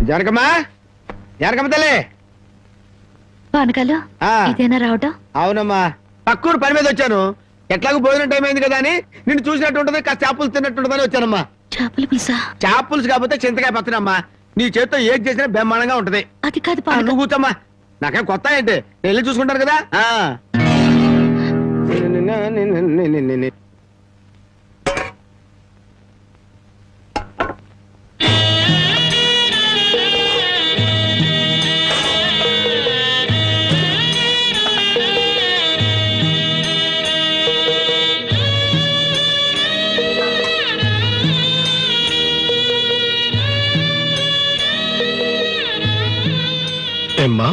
జనకమ్మా, జనకమ్మ తల్లి. పానకాలు ఇదేనా రావటం? అవునమ్మా, పక్కూరు పని మీద వచ్చాను. ఎట్లాగో భోజనం టైం అయింది కదా అని నిన్ను చూసినట్టు ఉంటది, కాస్త చేపలు తిన్నట్టుంటదని వచ్చానమ్మా. చేపలు పులుసా? చేపలుసు కాకపోతే చింతకాయ పచ్చడమ్మా. నీ చేత్తో ఏది చేసినా బ్రహ్మాండంగా ఉంటది. అది కాదు నువ్వు కూర్చోమ్మా, నాకేం కొత్త ఏంటి, నేను వెళ్ళి చూసుకుంటాను కదా. ఏమ్మా,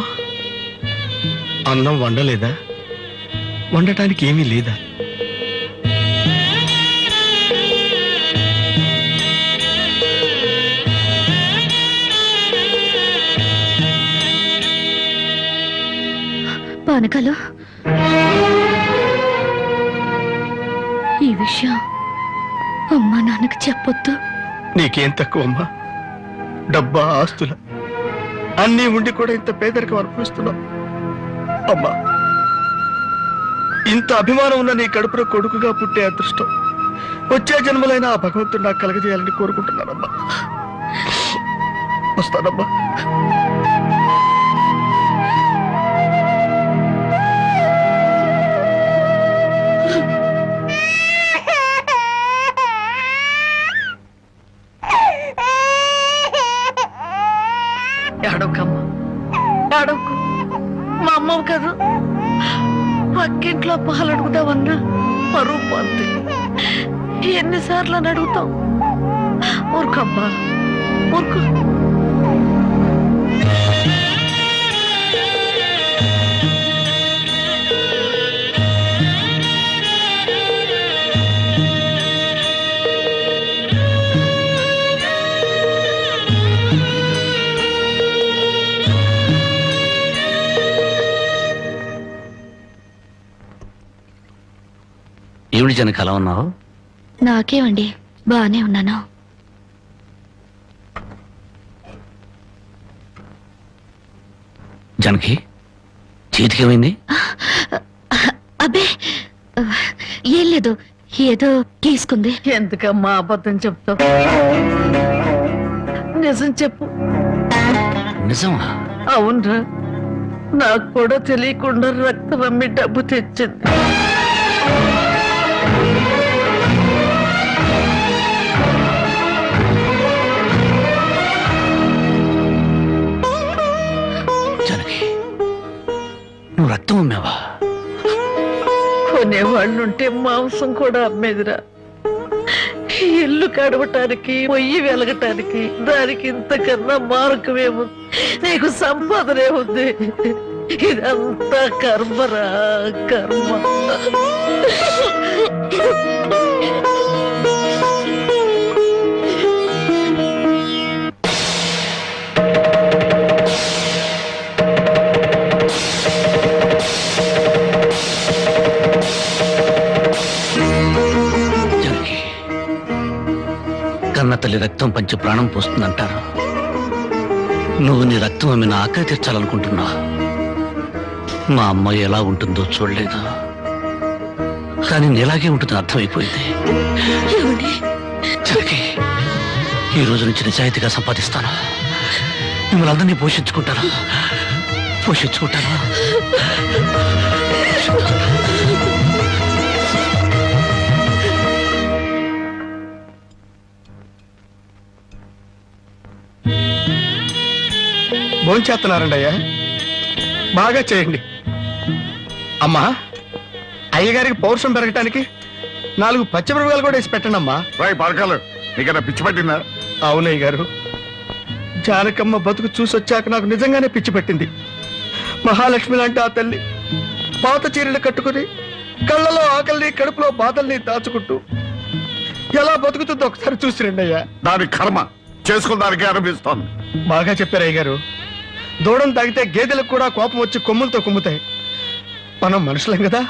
అన్నం వండలేదా? వండటానికి ఏమీ లేదా? పానకాలు, ఈ విషయం అమ్మా నాన్నకు చెప్పొద్దు. నీకేం తక్కువమ్మా? డబ్బా, ఆస్తుల అన్నీ ఉండి కూడా ఇంత పేదరికం అనుభవిస్తున్నావు. అమ్మా, ఇంత అభిమానం ఉన్న నీ కడుపులో కొడుకుగా పుట్టే అదృష్టం వచ్చే జన్మలైనా ఆ భగవంతుడు నాకు కలగజేయాలని కోరుకుంటున్నానమ్మా. వస్తానమ్మా. ఏడవకమ్మా, ఏడవకు. మా అమ్మవు కదా, పక్కింట్లో పాలు అడుగుదామన్నా పరువు పోద్ది. ఎన్నిసార్లు అని అడుగుతావు? ఊరుకమ్మా, ఊరుకు. ఏమిటి జనక అలా ఉన్నావు? నాకేమండి, బానే ఉన్నాను. జనకి చేతికేమైంది? అబ్బే ఏం లేదు, ఏదో గీసుకుంది. ఎందుకమ్మా అబద్ధం చెప్తావు? నిజం చెప్పు. నిజమా? అవునరా, నాకు కూడా తెలియకుండా రక్తం అమ్మి డబ్బు తెచ్చింది. నువ్వు రక్తం అమ్మావా? కొనేవాళ్ళుంటే మాంసం కూడా అమ్మేదిరా. ఇల్లు కడవటానికి, పొయ్యి వెలగటానికి దానికి ఇంతకన్నా మార్గమేముంది? నీకు సంపాదనే ఉంది. ఇదంతా కర్మరా, కర్మ. కన్న తల్లి రక్తం పంచి ప్రాణం పోస్తుందంటారు. నువ్వు నీ రక్తం అమ్మి నా ఆకలి తీర్చాలనుకుంటున్నా. మా అమ్మ ఎలా ఉంటుందో చూడలేదు, కానీ నీలాగే ఉంటుందని అర్థమైపోయింది. జనకి, ఈ రోజు నుంచి నిజాయితీగా సంపాదిస్తాను. మిమ్మల్ని అందరినీ పోషించుకుంటాను. భోంచేస్తున్నారండి అయ్యా, బాగా చేయండి. అమ్మా, అయ్యగారికి పౌరుషం పెరగటానికి 4 పచ్చిమిరపకాయలు కూడా వేసి పెట్టండి అమ్మా. రాయి పరకాలు, నీకన్నా పిచ్చి పట్టిందా? అవునయ్య గారు, జానకమ్మ బతుకు చూసొచ్చాక నాకు నిజంగానే పిచ్చి పట్టింది. మహాలక్ష్మి లాంటి ఆ తల్లి పాత చీరలు కట్టుకుని కళ్ళలో ఆకలిని, కడుపులో బాధల్ని దాచుకుంటూ ఎలా బతుకుతుందో ఒకసారి చూసిరండి అయ్యా. దాని కర్మ చేసుకున్న దానికి అనిపిస్తోంది. బాగా చెప్పారు అయ్య గారు. దూడం తాగితే గేదెలకు కూడా కోపం వచ్చి కొమ్ములతో కుమ్ముతాయి. మనం మనుషులం కదా,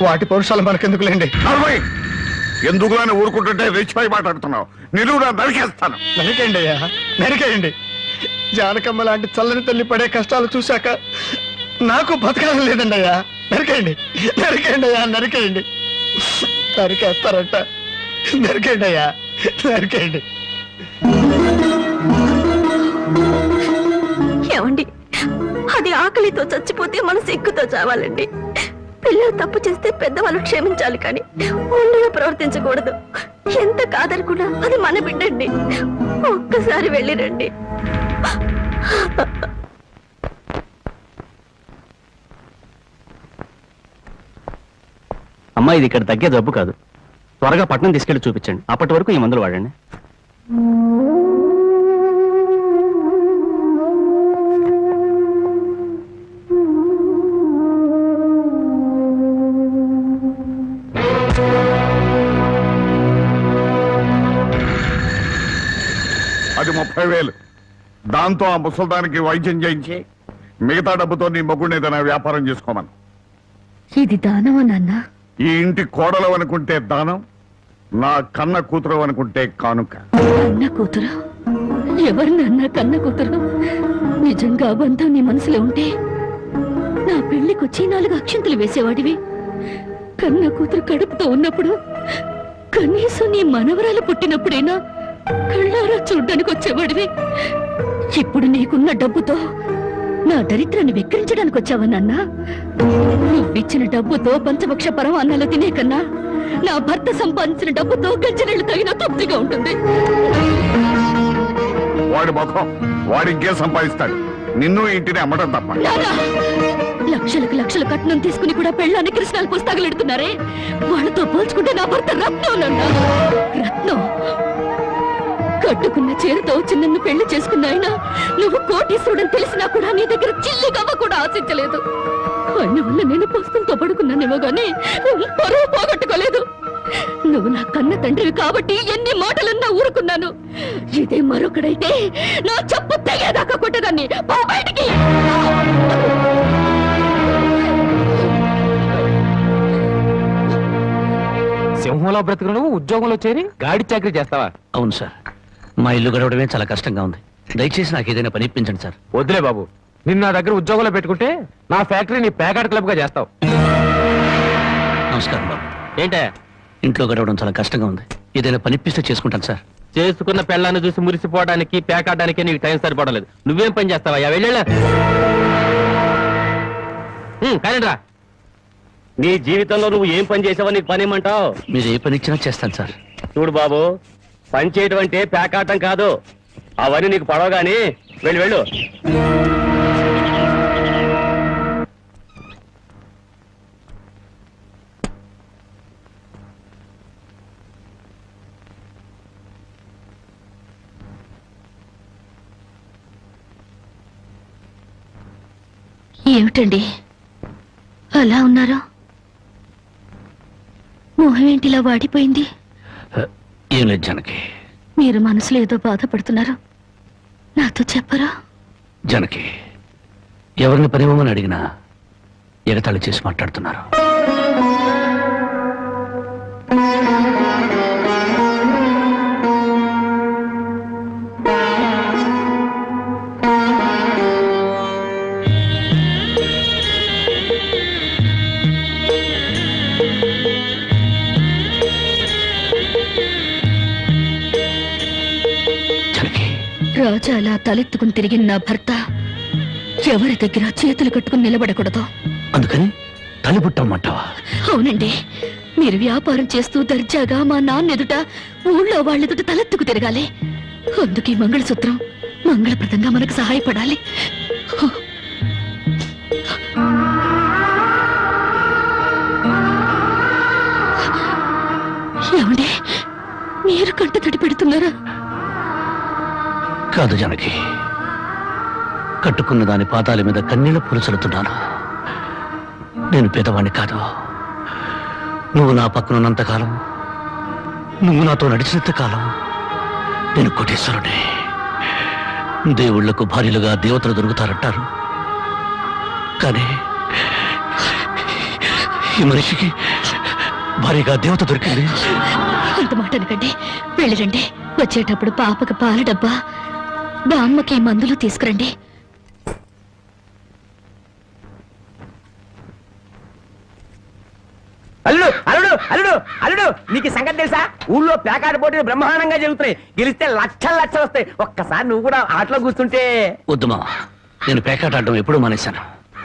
వాటి పౌరుషాలు మనకెందుకులేండి. ఎందుకు అని ఊరుకుంటుంటే రెచ్చిపోయి మాట్లాడుతున్నావు. నిలువురా నరికేస్తాను. నరికేయండి అయ్యా, నరికేయండి. జానకమ్మ లాంటి చల్లని తల్లి పడే కష్టాలు చూశాక నాకు బతకాలం లేదండి అయ్యా. నరికేయండి, నరికేయండి అయ్యా, నరికేయండి. నరికేస్తారంట, నరికేయండి అయ్యా, నరికేయండి. ఏమండి, అది ఆకలితో చచ్చిపోతే మనసు ఎక్కుతో చావాలండి. పిల్లలు తప్పు చేస్తే పెద్దవాళ్ళు క్షమించాలి, కానీ ఒండుగా ప్రవర్తించకూడదు. ఎంత కాదనుకున్నా అది మన బిడ్డండి. ఒక్కసారి వెళ్ళిరండి. అమ్మా, ఇది ఇక్కడ తగ్గే జబ్బు కాదు. త్వరగా పట్నం తీసుకెళ్లి చూపించండి. అప్పటి వరకు ఈ మందులు వాడండి. అది 30,000. దాంతో ఆ ముసల్దానికి వైద్యం చేయించి మిగతా డబ్బుతో నీ మొగుడిని ఏదైనా వ్యాపారం చేసుకోమను. ఇది దానమా నాన్న? ఈ ఇంటి కోడలు అనుకుంటే దానం, నా కన్న కూతురు అనుకుంటే కానుక. కన్న కూతురు? ఎవరు నాన్న కన్న కూతురు? నిజంగా బంధం నీ మనసులో ఉంటే నా పెళ్లికొచ్చి 4 అక్షంతలు వేసేవాడివి. కన్న కూతురు కడుపుతో ఉన్నప్పుడు, కనీసం నీ మనవరాలు పుట్టినప్పుడైనా కళ్ళారా చూడ్డానికి వచ్చేవాడివి. ఇప్పుడు నీకున్న డబ్బుతో నా దరిద్రాన్ని వెక్కిరించడానికి వచ్చావా నాన్న? నువ్విచ్చిన డబ్బుతో పంచభక్ష పరమాన్నాలు తినే కన్నా నా భర్త సంపాదించిన డబ్బుతో గంజనీళ్లు తగిన తృప్తిగా ఉంటుంది. వాడి ముఖం, వాడి ఇంకే సంపాదిస్తాడు. నిన్ను ఇంటిని అమ్మడం తప్ప. నాన్నా, లక్షలకు లక్షలు కట్నం తీసుకుని కూడా పెళ్ళాన్ని కృష్ణాలు పుస్తకాలు వాళ్ళతో పోల్చుకుంటే నా భర్త రత్నం నాన్న, రత్నం. కట్టుకున్న చీరతో వచ్చి నన్ను పెళ్లి చేసుకున్న ఆయన నువ్వు కోటీశ్వరుడని తెలిసినా కూడా నీ దగ్గర చిల్లి గవ్వ కూడా ఆశించలేదు. ఆయన వల్ల నేను పుస్తకంతో పడుకున్నానేమో గానీ పరువు పోగొట్టుకోలేదు. నువ్వు నా కన్న తండ్రివి కాబట్టి ఎన్ని మాటలన్నా ఊరుకున్నాను. ఇదే మరొకడైతే నా చెప్పు తెగేదాకా కొట్టేదాన్ని. పో బయటికి. సింహంలో బ్రతుకును ఉద్యోగంలో చేరి గాడి చాకరీ చేస్తావా? అవును సార్, మా ఇల్లు గడవడమే చాలా కష్టంగా ఉంది. దయచేసి నాకు ఏదైనా పని ఇప్పించండి సార్. వద్దులే బాబు, నిన్న నా దగ్గర ఉద్యోగంలో పెట్టుకుంటే నా ఫ్యాక్టరీని ప్యాకాట్ క్లబ్ గా చేస్తావు. నమస్కారం బాబు. ఏంటే? ఇంట్లో గడవడం చాలా కష్టంగా ఉంది. ఏదైనా పని ఇప్పిస్తే చేసుకుంటాను సార్. చేసుకున్న పెళ్ళాన్ని చూసి మురిసిపోవడానికి ప్యాకాటానికి నీకు టైం సరిపడలేదు. నువ్వేం పని చేస్తావా? వెళ్ళా కానీ రా. నీ జీవితంలో నువ్వు ఏం పని చేసావో నీకు పని ఏమంటావు? మీరు ఏ పని ఇచ్చినా చేస్తాను సార్. చూడు బాబు, పని చేయటం అంటే ప్యాకాటం కాదు. అవన్నీ నీకు పడవగాని వెళ్ళు వెళ్ళు. ఏమిటండి అలా ఉన్నారు? మొహం ఏంటిలా వాడిపోయింది? ఏం లేదు జానకి. మీరు మనసులో ఏదో బాధపడుతున్నారు, నాతో చెప్పరా? జానకి, ఎవరిని పనివ్వమని అడిగినా ఎగతాళి చేసి మాట్లాడుతున్నారు. రాజా అలా తలెత్తుకుని తిరిగిన నా భర్త ఎవరి దగ్గర చేతులు కట్టుకుని నిలబడకూడదు. అందుకని తలిపుట్టమంటావా? అవునండి, మీరు వ్యాపారం చేస్తూ దర్జాగా మా నాన్న ఎదుట, ఊళ్ళో వాళ్ళెదుట తలెత్తుకు తిరగాలి. అందుకే మంగళసూత్రం మంగళప్రదంగా మనకు సహాయపడాలి. ఏమండి, మీరు కంట తడి పెడుతున్నారా? కాదు జానకి, కట్టుకున్న దాని పాదాల మీద కన్నీళ్లు పులుచలుతున్నాను. నేను పేదవాణ్ణి కాదు. నువ్వు నా పక్కన ఉన్నంతకాలం, నువ్వు నాతో నడిచినంత కాలం నేను కోటేశ్వరుడే. దేవుళ్లకు భార్యలుగా దేవతలు దొరుకుతారంటారు, కానీ ఈ మనిషికి భార్యగా దేవత దొరికింది. అంత మాట అనకండి, వెళ్ళిరండి. వచ్చేటప్పుడు పాపకు పాల డబ్బా, బామ్మకి మందులు తీసుకురండి. అల్లుడు అల్లుడు అల్లుడు అల్లుడు నీకు ఈ సంగతి తెలుసా? ఊళ్ళో పేకాట పోటీలు బ్రహ్మాండంగా జరుగుతున్నాయి. గెలిస్తే లక్షలు లక్షలు వస్తాయి. ఒక్కసారి నువ్వు కూడా ఆటలో కూర్చుంటే. వద్దు మావా, నేను పేకాట ఆడడం ఎప్పుడూ మానేశాను.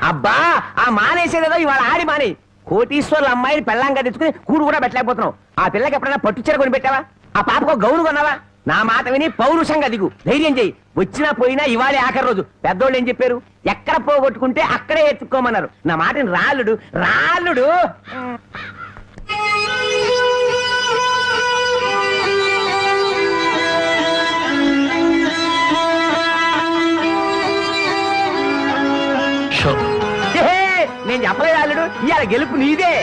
అబ్బా ఆ మానేసేదేదో ఇవాళ ఆడి మాని. కోటీశ్వర్ల అమ్మాయిని పెళ్ళంగా తెచ్చుకుని కూడు కూడా పెట్టలేకపోతున్నావు. ఆ పిల్లకి ఎప్పుడైనా పట్టుచీర కొని పెట్టావా? ఆ పాపకు గౌను కొన్నావా? నా మాట విని పౌరుషంగా దిగు, ధైర్యం చెయ్యి. వచ్చినా పోయినా ఇవాళే ఆఖరి రోజు. పెద్దోళ్ళు ఏం చెప్పారు? ఎక్కడ పోగొట్టుకుంటే అక్కడే ఎత్తుక్కోమన్నారు. నా మాటని రాళ్ళుడు రాళ్ళుడు. షో నేను చెప్పలేదు అల్లుడు, ఇవాళ గెలుపు నీదే.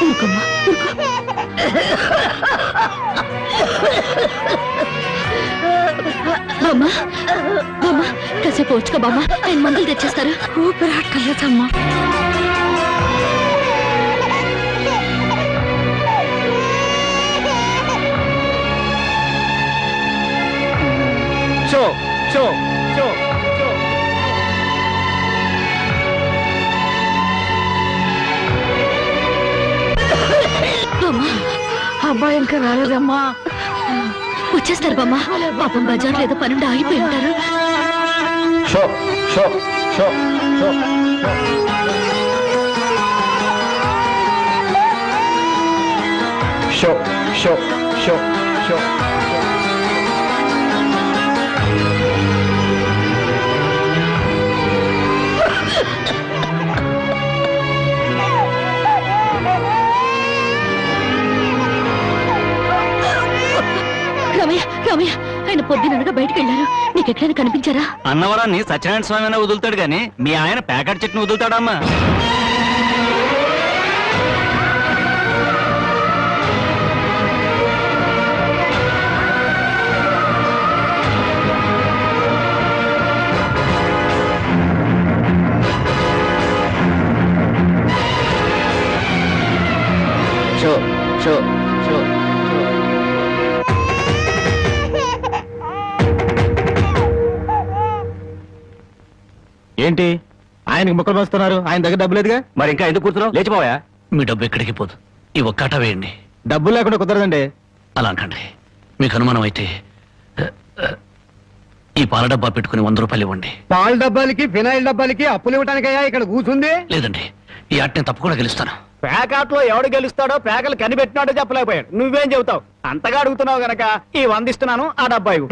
ఊరుకోమ్మా, ఊరుకో. బామ్మ బామ్మ కాసేపు వచ్చుకో బామ్మ, ఆయన మందులు తెచ్చేస్తారు. ఊపిరాటలేదమ్మా. షో షో షో షో. బామ్మ, అబ్బాయి ఇంకా రాలేదమ్మా. వచ్చేస్తారు బామ్మ. పాపం బజార్లో ఏదో పనుండి ఆగిపోయి ఉంటారు. Show show show show show show show show. Ramayya Ramayya, ఆయన పొద్దుననగా బయటకు వెళ్ళారు. నీకు ఎక్కడైనా కనిపించారా? అన్నవరాన్ని సత్యనారాయణ స్వామి అయినా వదులుతాడు గాని మీ ఆయన ప్యాకెట్ చెట్టును వదులుతాడమ్మా. Show show show. ఏంటి ఆయనకి ముక్కలు పంచుతున్నారు? ఆయన దగ్గర డబ్బు లేదుగా. మరి ఇంకా ఎందుకు కూర్చున్నావు? లేచిపోయా. మీ డబ్బు ఎక్కడికి పోదు. ఈ ఒక్కట వేయండి. డబ్బులు లేకుండా కుదరదండి. అలా అంటండి. మీకు అనుమానం అయితే ఈ పాల డబ్బా పెట్టుకుని 100 రూపాయలు ఇవ్వండి. పాల డబ్బాలకి ఫినాయిల్ డబ్బాలకి అప్పులు ఇవ్వటానికయ్యా ఇక్కడ కూర్చుంది? లేదండి, ఈ ఆట నేను తప్పకుండా గెలుస్తాను. పేకాట్లో ఎవడు గెలుస్తాడో పేకలు కనిపెట్టినాడో చెప్పలేకపోయాడు. నువ్వేం చెబుతావు? అంతగా అడుగుతున్నావు గనక ఈ 100 ఇస్తున్నాను. ఆ డబ్బా ఇవ్వు.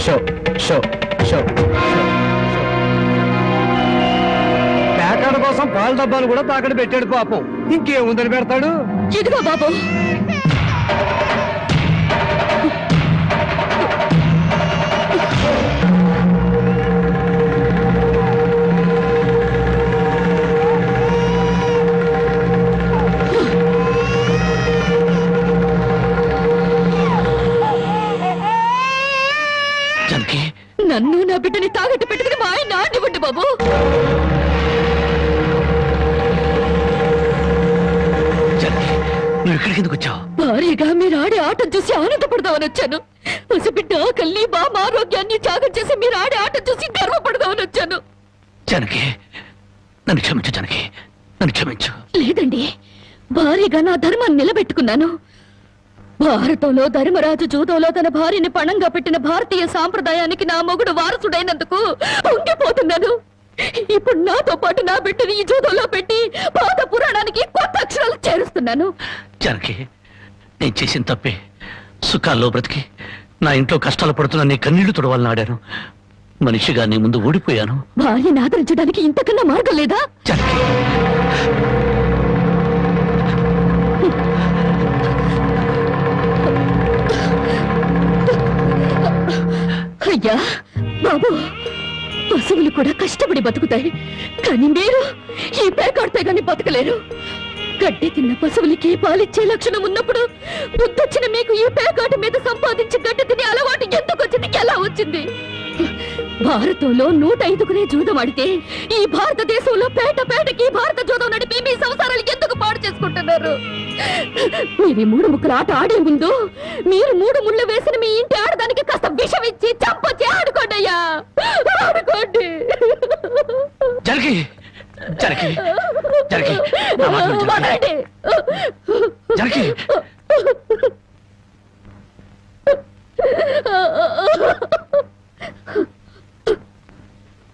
Show show show. పేకాడ కోసం పాల డబ్బాలు కూడా తాకడ పెట్టాడు పాపం. ఇంకేముందని పెడతాడు? ఇదిగో బాబు. జానకి, నన్ను నా బిడ్డని తాగట్టు పెట్టుకుని మా ఆయన నాడివ్వండి బాబు. జానకి, నువ్వు ఇక్కడికి ఎందుకు వచ్చావు? భారీగా మీరు ఆడే ఆటం చూసి ఆనందపడదామని వచ్చాను. పసిబిడ్డ ఆకల్ని బామ్మ ఆరోగ్యాన్ని త్యాగం చేసి మీరు ఆడే ఆటం చూసి గర్వపడదామని వచ్చాను. జానకి, నన్ను క్షమించు. జానకి, నన్ను క్షమించు. లేదండి, భారీగా నా ధర్మాన్ని నిలబెట్టుకున్నాను. భారతంలో ధర్మరాజు జూదంలో తన భార్యని పణంగా పెట్టిన భారతీయ సాంప్రదాయానికి నా మొగుడు వారసుడైనందుకు ఉండిపోతున్నాను. ఇప్పుడు నాతో పాటు నా బిడ్డని ఈ జూదంలో పెట్టి పాత పురాణానికి కొత్త అక్షరాలు చేరుస్తున్నాను. జానకి, నేను చేసిన తప్పే. సుఖాల్లో బ్రతికి నా ఇంట్లో కష్టాలు పడుతున్నా నీ కన్నీళ్లు తుడవాలని ఆడాను. మనిషిగా నీ ముందు ఓడిపోయాను. భార్యని ఆదరించడానికి ఇంతకన్నా మార్గం లేదా? జానకి, అయ్యా బాబు, పశువులు కూడా కష్టపడి బతుకుతాయి, కానీ మీరు ఈ పేకాడితే గాని బతకలేరు. గడ్డి తిన్న పశువులకి పాలిచ్చే లక్షణం ఉన్నప్పుడు బుద్ధొచ్చిన మీకు ఈ పేకాట మీద సంపాదించి గడ్డి తినే అలవాటు ఎందుకు వచ్చింది, ఎలా వచ్చింది? భారతంలో 105 జూదం ఆడితే ఈ భారతదేశంలో పేట పేటకి భారత జూదం నడిపి మీ సంసారాలు ఎందుకు పాడు చేసుకుంటున్నారు? మీరు ఈ 3 ముక్కల ఆట ఆడే ముందు మీరు 3 ముళ్ళు వేసిన మీ ఇంటి ఆడదానికి కాస్త విషం ఇచ్చి చంపొచ్చి ఆడుకోండి అయ్యా, ఆడుకోండి. జరగి జరగి జరగి నా మాట విను, వదలండి. జరగి.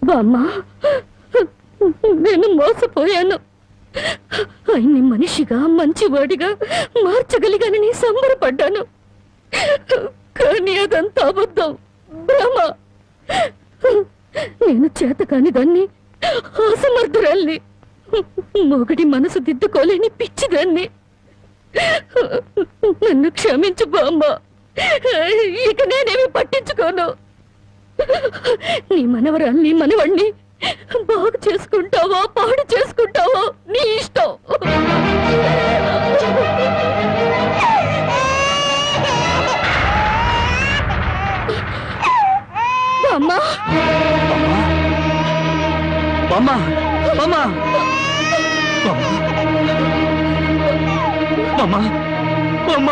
బామ్మ, నేను మోసపోయాను. ఆయన్ని మనిషిగా మంచివాడిగా మార్చగలిగానని సంబరపడ్డాను, కానీ అదంతా అబద్ధం, భ్రమ. నేను చేతకాని దాన్ని, అసమర్థురాల్ని, మొగడి మనసు దిద్దుకోలేని పిచ్చిదాన్ని. నన్ను క్షమించు బామ్మ, ఇక నేనేమి పట్టించుకోను. నీ మనవరాల్ని మనవణ్ణి బాగు చేసుకుంటావో పాడు చేసుకుంటావో నీ ఇష్టం. అమ్మా బామ్మ బామ్మ బామ్మ బామ్మ బామ్మ.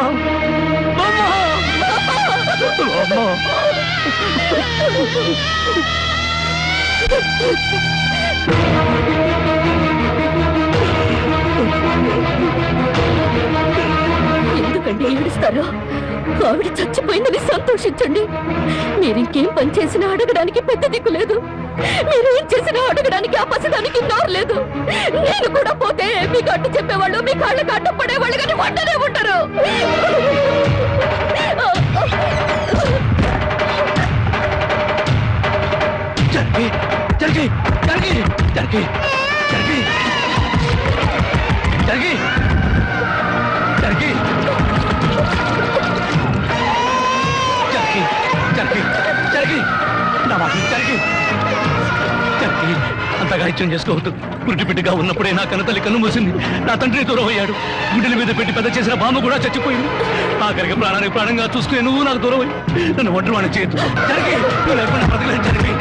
ఎందుకండి ఏడుస్తారు? ఆవిడ చచ్చిపోయిందని సంతోషించండి. మీరింకేం పని చేసినా అడగడానికి పెద్ద దిక్కు లేదు, మీరేం చేసినా అడగడానికి ఆ పసిదానికి నోరు లేదు. నేను కూడా పోతే మీకు అడ్డు చెప్పేవాళ్ళు, మీ కాళ్ళకి అడ్డు పడేవాళ్ళు, కానీ వంటనే ఉంటారు. జరగి జరగి జరగి జరగి జరగి జరగి జరగి జరగి జరగి జరగి నా మాట జరగి జరగి అంతగా ఇచ్చం చేసుకోవద్దు. గుడ్డి బిడ్డగా ఉన్నప్పుడే నా కన్న తల్లి కన్ను మూసింది, నా తండ్రి దూరం అయ్యాడు. గుడ్డల మీద పెట్టి పెద్ద చేసిన బామ్మ కూడా చచ్చిపోయింది. ఆఖరికి ప్రాణానికి ప్రాణంగా చూసుకునే నువ్వు నాకు దూరం అయ్యి నన్ను ఒంటరి వాడిని చేయొద్దు. జరిగి నువ్వు లేకుండా బ్రతకలేదు. జరిగి